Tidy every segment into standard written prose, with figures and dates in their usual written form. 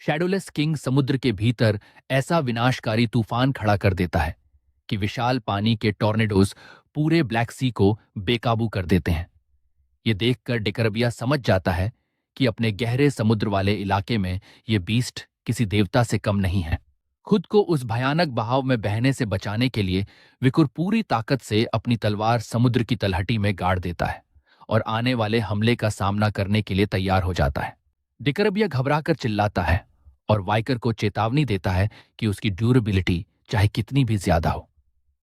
शैडोलेस king समुद्र के भीतर ऐसा विनाशकारी तूफान खड़ा कर देता है कि विशाल पानी के टॉर्नेडोज पूरे ब्लैक सी को बेकाबू कर देते हैं। ये देखकर डिकरबिया समझ जाता है कि अपने गहरे समुद्र वाले इलाके में ये बीस्ट किसी देवता से कम नहीं है। खुद को उस भयानक बहाव में बहने से बचाने के लिए विकुर पूरी ताकत से अपनी तलवार समुद्र की तलहटी में गाड़ देता है और आने वाले हमले का सामना करने के लिए तैयार हो जाता है। डिकरबिया घबराकर चिल्लाता है और वाइकर को चेतावनी देता है कि उसकी ड्यूरेबिलिटी चाहे कितनी भी ज्यादा हो,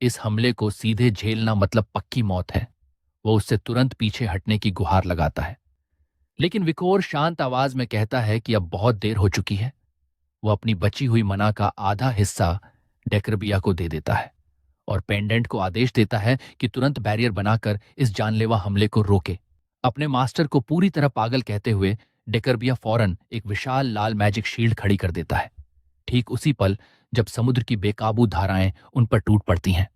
इस हमले को सीधे झेलना मतलब पक्की मौत है। वो उससे तुरंत पीछे हटने की गुहार लगाता है, लेकिन विकोर शांत आवाज में कहता है कि अब बहुत देर हो चुकी है। वो अपनी बची हुई मना का आधा हिस्सा डेकरबिया को दे देता है और पेंडेंट को आदेश देता है कि तुरंत बैरियर बनाकर इस जानलेवा हमले को रोके। अपने मास्टर को पूरी तरह पागल कहते हुए डेकरबिया फौरन एक विशाल लाल मैजिक शील्ड खड़ी कर देता है। ठीक उसी पल जब समुद्र की बेकाबू धाराएं उन पर टूट पड़ती हैं,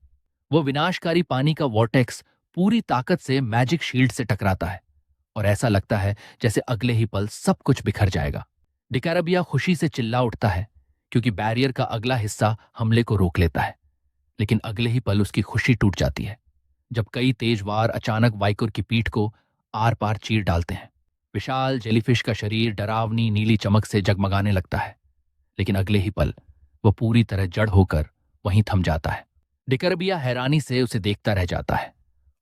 वो विनाशकारी पानी का वॉर्टेक्स पूरी ताकत से मैजिक शील्ड से टकराता है और ऐसा लगता है जैसे अगले ही पल सब कुछ बिखर जाएगा। डिकैरबिया खुशी से चिल्ला उठता है क्योंकि बैरियर का अगला हिस्सा हमले को रोक लेता है, लेकिन अगले ही पल उसकी खुशी टूट जाती है जब कई तेज वार अचानक वाइकुर की पीठ को आर पार चीर डालते हैं। विशाल जेलीफिश का शरीर डरावनी नीली चमक से जगमगाने लगता है, लेकिन अगले ही पल वो पूरी तरह जड़ होकर वहीं थम जाता है। डिकरबिया हैरानी से उसे देखता रह जाता है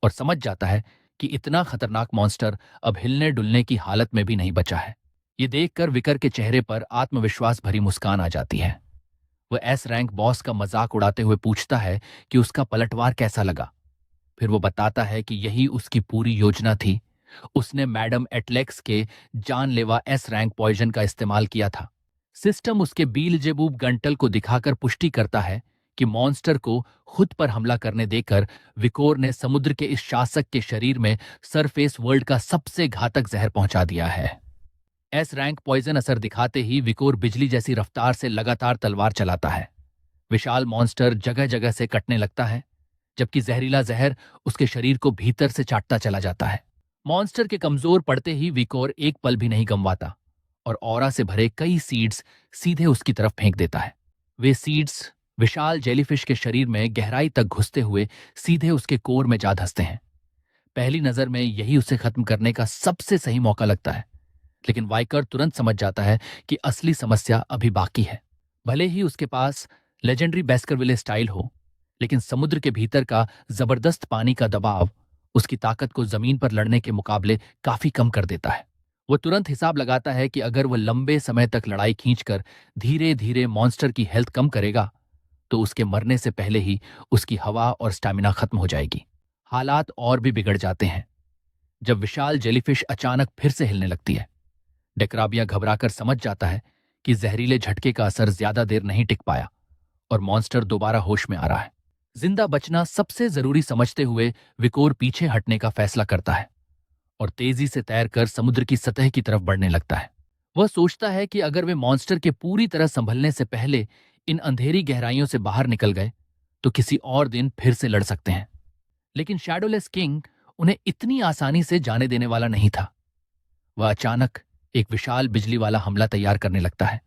और समझ जाता है कि इतना खतरनाक मॉन्स्टर अब हिलने डुलने की हालत में भी नहीं बचा है। ये देखकर विकर के चेहरे पर आत्मविश्वास भरी मुस्कान आ जाती है। वह एस रैंक बॉस का मजाक उड़ाते हुए पूछता है कि उसका पलटवार कैसा लगा। फिर वो बताता है कि यही उसकी पूरी योजना थी। उसने मैडम एटलेक्स के जानलेवा एस रैंक पॉइजन का इस्तेमाल किया था। सिस्टम उसके बीलजेबूब गंटल को दिखाकर पुष्टि करता है कि मॉन्स्टर को खुद पर हमला करने देकर विकोर ने समुद्र के इस शासक के शरीर में सरफेस वर्ल्ड का सबसे घातक जहर पहुंचा दिया है। एस रैंक पॉइजन असर दिखाते ही विकोर बिजली जैसी रफ्तार से लगातार तलवार चलाता है। विशाल मॉन्स्टर जगह जगह से कटने लगता है, जबकि जहरीला जहर उसके शरीर को भीतर से चाटता चला जाता है। मॉन्स्टर के कमजोर पड़ते ही विकोर एक पल भी नहीं गंवाता और ऑरा से भरे कई सीड्स सीधे उसकी तरफ फेंक देता है। वे सीड्स विशाल जेलीफिश के शरीर में गहराई तक घुसते हुए सीधे उसके कोर में जा धंसते हैं। पहली नजर में यही उसे खत्म करने का सबसे सही मौका लगता है, लेकिन वाइकर तुरंत समझ जाता है कि असली समस्या अभी बाकी है। भले ही उसके पास लेजेंडरी बेस्करविले स्टाइल हो, लेकिन समुद्र के भीतर का जबरदस्त पानी का दबाव उसकी ताकत को जमीन पर लड़ने के मुकाबले काफी कम कर देता है। वो तुरंत हिसाब लगाता है कि अगर वह लंबे समय तक लड़ाई खींचकर धीरे धीरे मॉन्स्टर की हेल्थ कम करेगा तो उसके मरने से पहले ही उसकी हवा और स्टैमिना खत्म हो जाएगी। हालात और भी बिगड़ जाते हैं जब विशाल जेलीफिश अचानक फिर से हिलने लगती है। डेकराबिया घबराकर समझ जाता है कि जहरीले झटके का असर ज्यादा देर नहीं टिक पाया और मॉन्स्टर दोबारा होश में आ रहा है। जिंदा बचना सबसे जरूरी समझते हुए विकोर पीछे हटने का फैसला करता है और तेजी से तैरकर समुद्र की सतह की तरफ बढ़ने लगता है। वह सोचता है कि अगर वे मॉन्स्टर के पूरी तरह संभलने से पहले इन अंधेरी गहराइयों से बाहर निकल गए तो किसी और दिन फिर से लड़ सकते हैं, लेकिन शैडोलेस किंग उन्हें इतनी आसानी से जाने देने वाला नहीं था। वह अचानक एक विशाल बिजली वाला हमला तैयार करने लगता है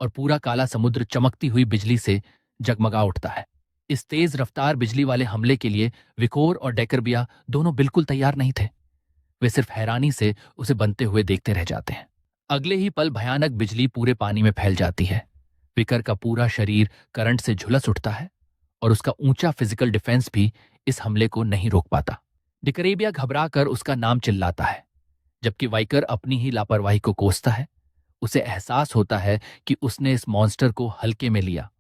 और पूरा काला समुद्र चमकती हुई बिजली से जगमगा उठता है। इस तेज रफ्तार बिजली वाले हमले के लिए विकोर और डेकरबिया दोनों बिल्कुल तैयार नहीं थे। वे सिर्फ हैरानी से उसे बनते हुए देखते रह जाते हैं। अगले ही पल भयानक बिजली पूरे पानी में फैल जाती है। विकर का पूरा शरीर करंट से झुलस उठता है और उसका ऊंचा फिजिकल डिफेंस भी इस हमले को नहीं रोक पाता। डिकरेबिया घबरा कर उसका नाम चिल्लाता है, जबकि वाइकर अपनी ही लापरवाही को कोसता है। उसे एहसास होता है कि उसने इस मॉन्स्टर को हल्के में लिया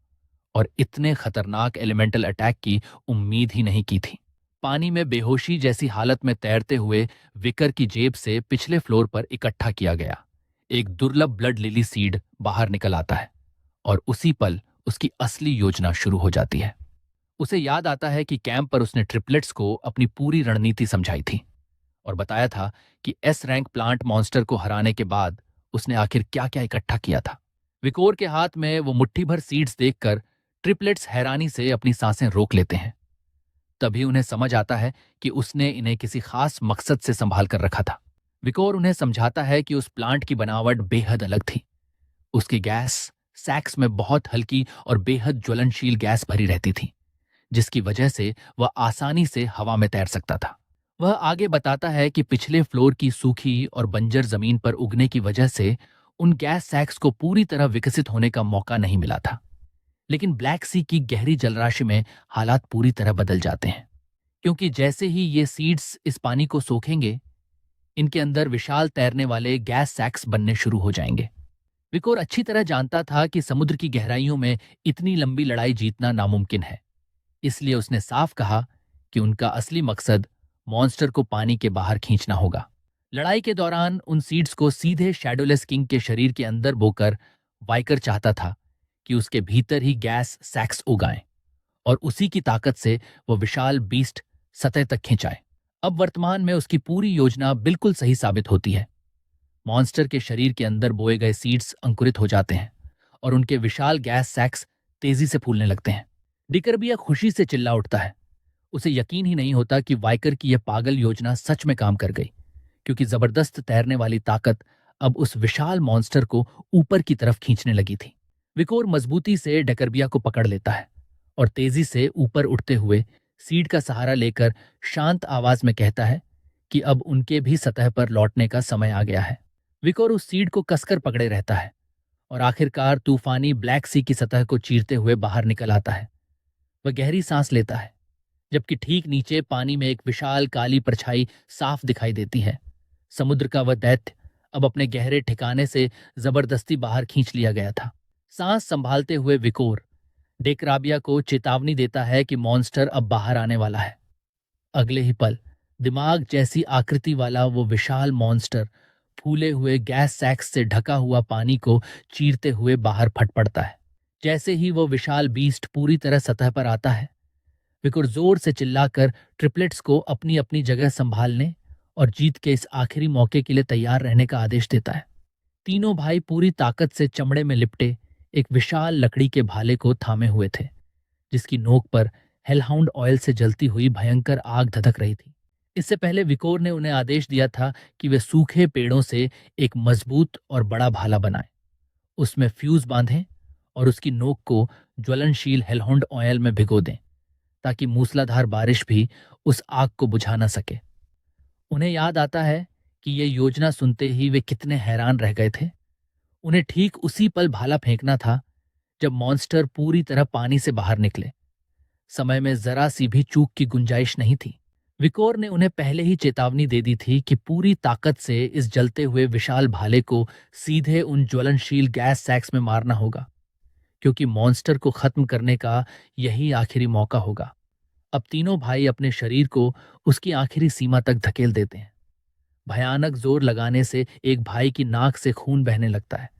और इतने खतरनाक एलिमेंटल अटैक की उम्मीद ही नहीं की थी। पानी में बेहोशी जैसी हालत में तैरते हुए विकर की जेब से पिछले फ्लोर पर इकट्ठा किया गया एक दुर्लभ ब्लड लिली सीड बाहर निकल आता है और उसी पल उसकी असली योजना शुरू हो जाती है। उसे याद आता है कि कैंप पर उसने ट्रिपलेट्स को अपनी पूरी रणनीति समझाई थी और बताया था कि एस रैंक प्लांट मॉन्स्टर को हराने के बाद उसने आखिर क्या क्या इकट्ठा किया था। विकोर के हाथ में वो मुट्ठी भर सीड्स देखकर ट्रिपलेट्स हैरानी से अपनी सांसें रोक लेते हैं। तभी उन्हें समझ आता है कि उसने इन्हें किसी खास मकसद से संभाल कर रखा था। विकोर उन्हें समझाता है कि उस प्लांट की बनावट बेहद अलग थी। उसकी गैस सैक्स में बहुत हल्की और बेहद ज्वलनशील गैस भरी रहती थी, जिसकी वजह से वह आसानी से हवा में तैर सकता था। वह आगे बताता है कि पिछले फ्लोर की सूखी और बंजर जमीन पर उगने की वजह से उन गैस सैक्स को पूरी तरह विकसित होने का मौका नहीं मिला था। लेकिन ब्लैक सी की गहरी जलराशि में हालात पूरी तरह बदल जाते हैं, क्योंकि जैसे ही ये सीड्स इस पानी को सोखेंगे, इनके अंदर विशाल तैरने वाले गैस सैक्स बनने शुरू हो जाएंगे। विकोर अच्छी तरह जानता था कि समुद्र की गहराइयों में इतनी लंबी लड़ाई जीतना नामुमकिन है, इसलिए उसने साफ कहा कि उनका असली मकसद मॉन्स्टर को पानी के बाहर खींचना होगा। लड़ाई के दौरान उन सीड्स को सीधे शैडोलेस किंग के शरीर के अंदर बोकर वाइकर चाहता था कि उसके भीतर ही गैस सैक्स उगाएं और उसी की ताकत से वो विशाल बीस्ट सतह तक खिंचाए। अब वर्तमान में उसकी पूरी योजना बिल्कुल सही साबित होती है। मॉन्स्टर के शरीर के अंदर बोए गए सीड्स अंकुरित हो जाते हैं और उनके विशाल गैस सैक्स तेजी से फूलने लगते हैं। डिकर्बिया खुशी से चिल्ला उठता है। उसे यकीन ही नहीं होता कि वाइकर की यह पागल योजना सच में काम कर गई, क्योंकि जबरदस्त तैरने वाली ताकत अब उस विशाल मॉन्स्टर को ऊपर की तरफ खींचने लगी थी। विकोर मजबूती से डकरबिया को पकड़ लेता है और तेजी से ऊपर उठते हुए सीड का सहारा लेकर शांत आवाज में कहता है कि अब उनके भी सतह पर लौटने का समय आ गया है। विकोर उस सीड को कसकर पकड़े रहता है और आखिरकार तूफानी ब्लैक सी की सतह को चीरते हुए बाहर निकल आता है। वह गहरी सांस लेता है, जबकि ठीक नीचे पानी में एक विशाल काली परछाई साफ दिखाई देती है। समुद्र का वह दैत्य अब अपने गहरे ठिकाने से जबरदस्ती बाहर खींच लिया गया था। सांस संभालते हुए विकोर डेकराबिया को चेतावनी देता है कि मॉन्स्टर अब बाहर आने वाला है। अगले ही पल दिमाग जैसी आकृति वाला वो विशाल मॉन्स्टर फूले हुए गैस सैक्स से ढका हुआ पानी को चीरते हुए बाहर फट पड़ता है। जैसे ही वो विशाल बीस्ट पूरी तरह सतह पर आता है, विकोर जोर से चिल्लाकर ट्रिपलेट्स को अपनी अपनी जगह संभालने और जीत के इस आखिरी मौके के लिए तैयार रहने का आदेश देता है। तीनों भाई पूरी ताकत से चमड़े में लिपटे एक विशाल लकड़ी के भाले को थामे हुए थे, जिसकी नोक पर हेलहाउंड ऑयल से जलती हुई भयंकर आग धधक रही थी। इससे पहले विकोर ने उन्हें आदेश दिया था कि वे सूखे पेड़ों से एक मजबूत और बड़ा भाला बनाएं, उसमें फ्यूज बांधें और उसकी नोक को ज्वलनशील हेलहाउंड ऑयल में भिगो दें, ताकि मूसलाधार बारिश भी उस आग को बुझा न सके। उन्हें याद आता है कि ये योजना सुनते ही वे कितने हैरान रह गए थे। उन्हें ठीक उसी पल भाला फेंकना था जब मॉन्स्टर पूरी तरह पानी से बाहर निकले। समय में जरा सी भी चूक की गुंजाइश नहीं थी। विकोर ने उन्हें पहले ही चेतावनी दे दी थी कि पूरी ताकत से इस जलते हुए विशाल भाले को सीधे उन ज्वलनशील गैस सैक्स में मारना होगा, क्योंकि मॉन्स्टर को खत्म करने का यही आखिरी मौका होगा। अब तीनों भाई अपने शरीर को उसकी आखिरी सीमा तक धकेल देते हैं। भयानक जोर लगाने से एक भाई की नाक से खून बहने लगता है,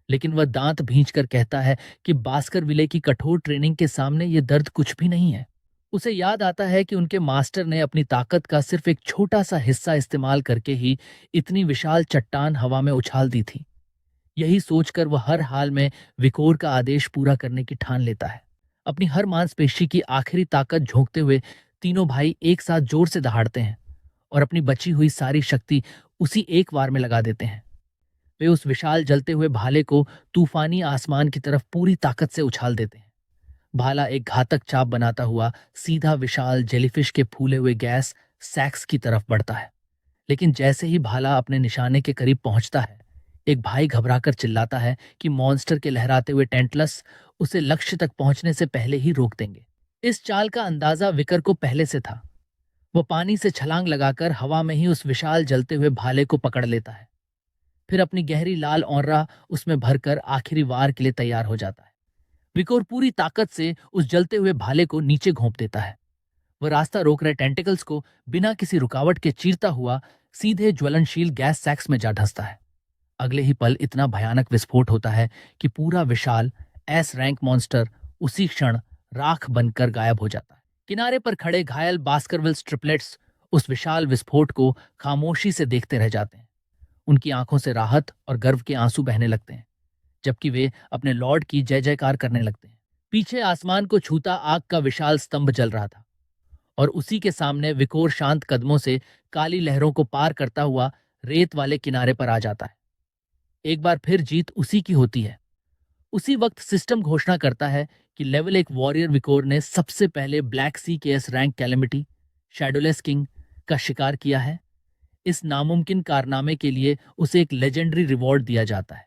लेकिन वह दांत भींचकर कहता है कि बास्करविले की कठोर ट्रेनिंग के सामने ये दर्द कुछ भी नहीं है। उसे याद आता है कि उनके मास्टर ने अपनी ताकत का सिर्फ एक छोटा सा हिस्सा इस्तेमाल करके ही इतनी विशाल चट्टान हवा में उछाल दी थी। यही सोचकर वह हर हाल में विकोर का आदेश पूरा करने की ठान लेता है। अपनी हर मांसपेशी की आखिरी ताकत झोंकते हुए तीनों भाई एक साथ जोर से दहाड़ते हैं और अपनी बची हुई सारी शक्ति उसी एक वार में लगा देते हैं। वे उस विशाल जलते हुए भाले को तूफानी आसमान की तरफ पूरी ताकत से उछाल देते हैं। भाला एक घातक चाप बनाता हुआ सीधा विशाल जेलीफिश के फूले हुए गैस सैक्स की तरफ बढ़ता है। लेकिन जैसे ही भाला अपने निशाने के करीब पहुंचता है, एक भाई घबराकर चिल्लाता है कि मॉन्स्टर के लहराते हुए टेंटलस उसे लक्ष्य तक पहुंचने से पहले ही रोक देंगे। इस चाल का अंदाजा विकर को पहले से था। वो पानी से छलांग लगाकर हवा में ही उस विशाल जलते हुए भाले को पकड़ लेता है, फिर अपनी गहरी लाल औंरा उसमें भरकर आखिरी वार के लिए तैयार हो जाता है। विकोर पूरी ताकत से उस जलते हुए भाले को नीचे घोंप देता है। वह रास्ता रोक रहे टेंटिकल्स को बिना किसी रुकावट के चीरता हुआ सीधे ज्वलनशील गैस सैक्स में जा धंसता है। अगले ही पल इतना भयानक विस्फोट होता है कि पूरा विशाल एस रैंक मॉन्स्टर उसी क्षण राख बनकर गायब हो जाता है। किनारे पर खड़े घायल बास्करविल्स ट्रिपलेट्स उस विशाल विस्फोट को खामोशी से देखते रह जाते हैं। उनकी आंखों से राहत और गर्व के आंसू बहने लगते हैं, जबकि वे अपने लॉर्ड की जय जयकार करने लगते हैं। पीछे आसमान को छूता आग का विशाल स्तंभ जल रहा था और उसी के सामने विकोर शांत कदमों से काली लहरों को पार करता हुआ रेत वाले किनारे पर आ जाता है। एक बार फिर जीत उसी की होती है। उसी वक्त सिस्टम घोषणा करता है कि लेवल 1 वॉरियर विकोर ने सबसे पहले ब्लैक सी के एस रैंक कैलेमिटी शैडोलेस किंग का शिकार किया है। इस नामुमकिन कारनामे के लिए उसे एक लेजेंडरी रिवॉर्ड दिया जाता है।